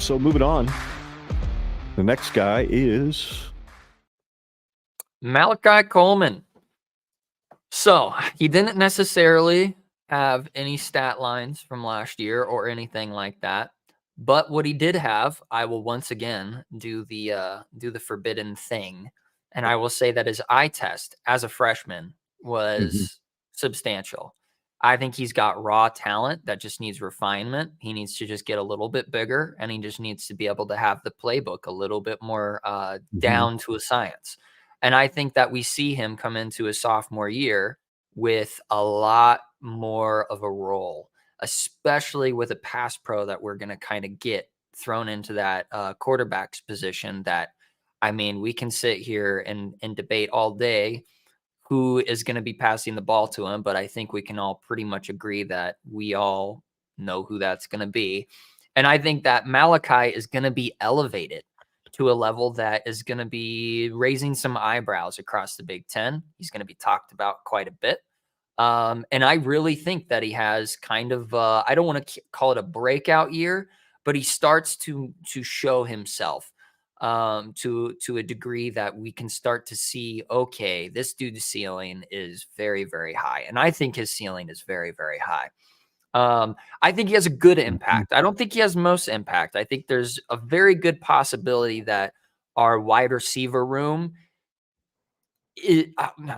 So moving on, the next guy is Malachi Coleman. So he didn't necessarily have any stat lines from last year or anything like that. But what he did have, I will once again do the forbidden thing. And I will say that his eye test as a freshman was substantial. I think he's got raw talent that just needs refinement. He needs to just get a little bit bigger, and he just needs to be able to have the playbook a little bit more down to a science. And I think that we see him come into his sophomore year with a lot more of a role, especially with a pass pro that we're going to kind of get thrown into that quarterback's position that, I mean, we can sit here and debate all day who is going to be passing the ball to him, but I think we can all pretty much agree that we all know who that's going to be. And I think that Malachi is going to be elevated to a level that is going to be raising some eyebrows across the Big Ten. He's going to be talked about quite a bit. And I really think that he has kind of, I don't want to call it a breakout year, but he starts to show himself to a degree that we can start to see, okay, this dude's ceiling is very, very high. And I think his ceiling is very, very high. I think he has a good impact. I don't think he has most impact. I think there's a very good possibility that our wide receiver room is,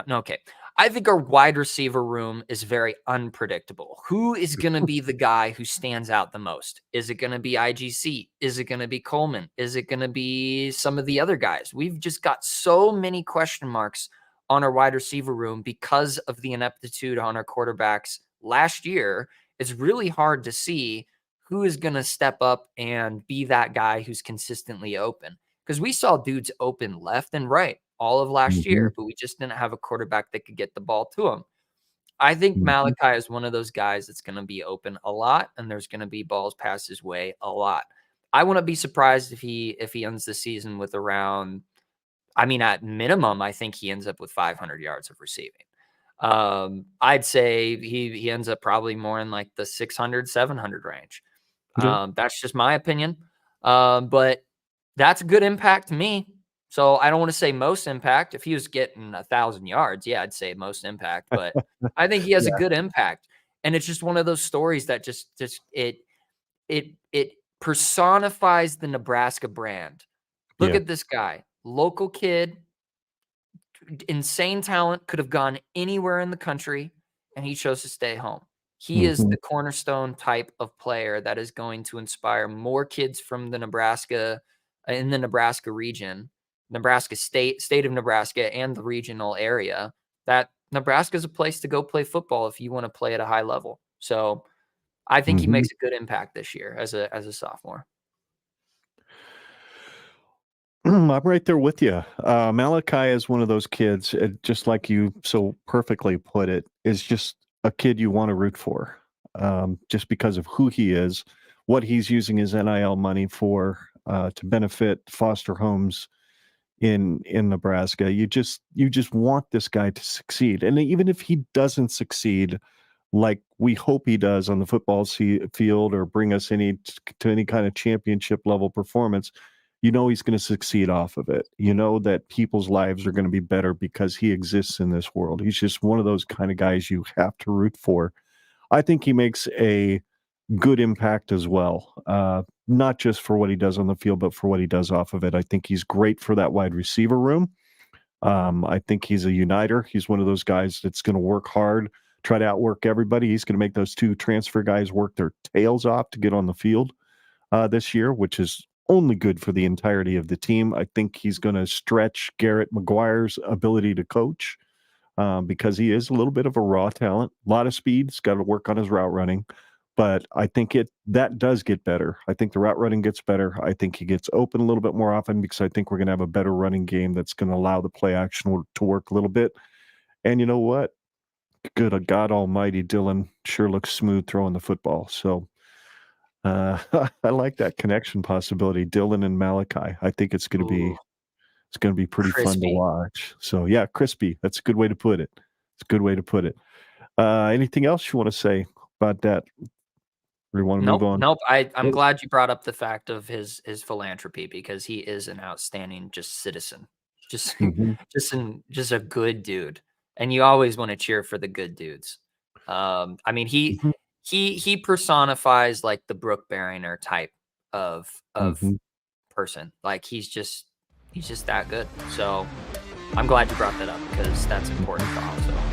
okay. I think our wide receiver room is very unpredictable. Who is going to be the guy who stands out the most? Is it going to be IGC? Is it going to be Coleman? Is it going to be some of the other guys? We've just got so many question marks on our wide receiver room because of the ineptitude on our quarterbacks last year. It's really hard to see who is going to step up and be that guy who's consistently open. Because we saw dudes open left and right all of last year, but we just didn't have a quarterback that could get the ball to him. I think Malachi is one of those guys that's going to be open a lot, and there's going to be balls passed his way a lot. I wouldn't be surprised if he ends the season with around, I mean, at minimum, I think he ends up with 500 yards of receiving. I'd say he ends up probably more in like the 600, 700 range. That's just my opinion. But that's a good impact to me. So I don't want to say most impact. If he was getting 1,000 yards, yeah, I'd say most impact. But I think he has a good impact, and it's just one of those stories that just it personifies the Nebraska brand. Look at this guy, local kid, insane talent, could have gone anywhere in the country, and he chose to stay home. He is the cornerstone type of player that is going to inspire more kids from the Nebraska in the Nebraska region, Nebraska state of Nebraska and the regional area, that Nebraska is a place to go play football if you want to play at a high level. So I think he makes a good impact this year as a sophomore. I'm right there with you. Malachi is one of those kids, just like you so perfectly put it, is just a kid you want to root for, just because of who he is, what he's using his NIL money for, to benefit foster homes in Nebraska. You just want this guy to succeed. And even if he doesn't succeed, like we hope he does on the football field or bring us to any kind of championship level performance, you know he's going to succeed off of it. You know that people's lives are going to be better because he exists in this world. He's just one of those kind of guys you have to root for. I think he makes a good impact as well, not just for what he does on the field, but for what he does off of it. I think he's great for that wide receiver room. I think he's a uniter. He's one of those guys that's going to work hard, try to outwork everybody. He's going to make those two transfer guys work their tails off to get on the field this year, which is only good for the entirety of the team. I think he's going to stretch Garrett McGuire's ability to coach, because he is a little bit of a raw talent, a lot of speed. He's got to work on his route running, but I think that does get better. I think the route running gets better. I think he gets open a little bit more often because I think we're going to have a better running game that's going to allow the play action to work a little bit. And you know what? Good God Almighty, Dylan sure looks smooth throwing the football. So I like that connection possibility, Dylan and Malachi. I think it's going to be pretty fun to watch. So yeah, crispy. That's a good way to put it. It's a good way to put it. Anything else you want to say about that We want to move Nope, on. nope. I'm glad you brought up the fact of his philanthropy, because he is an outstanding just citizen, just Mhm. just a good dude, and you always want to cheer for the good dudes. I mean, Mhm. he personifies like the Brooke Barringer type of Mhm. person. Like he's just that good. So I'm glad you brought that up because that's important also.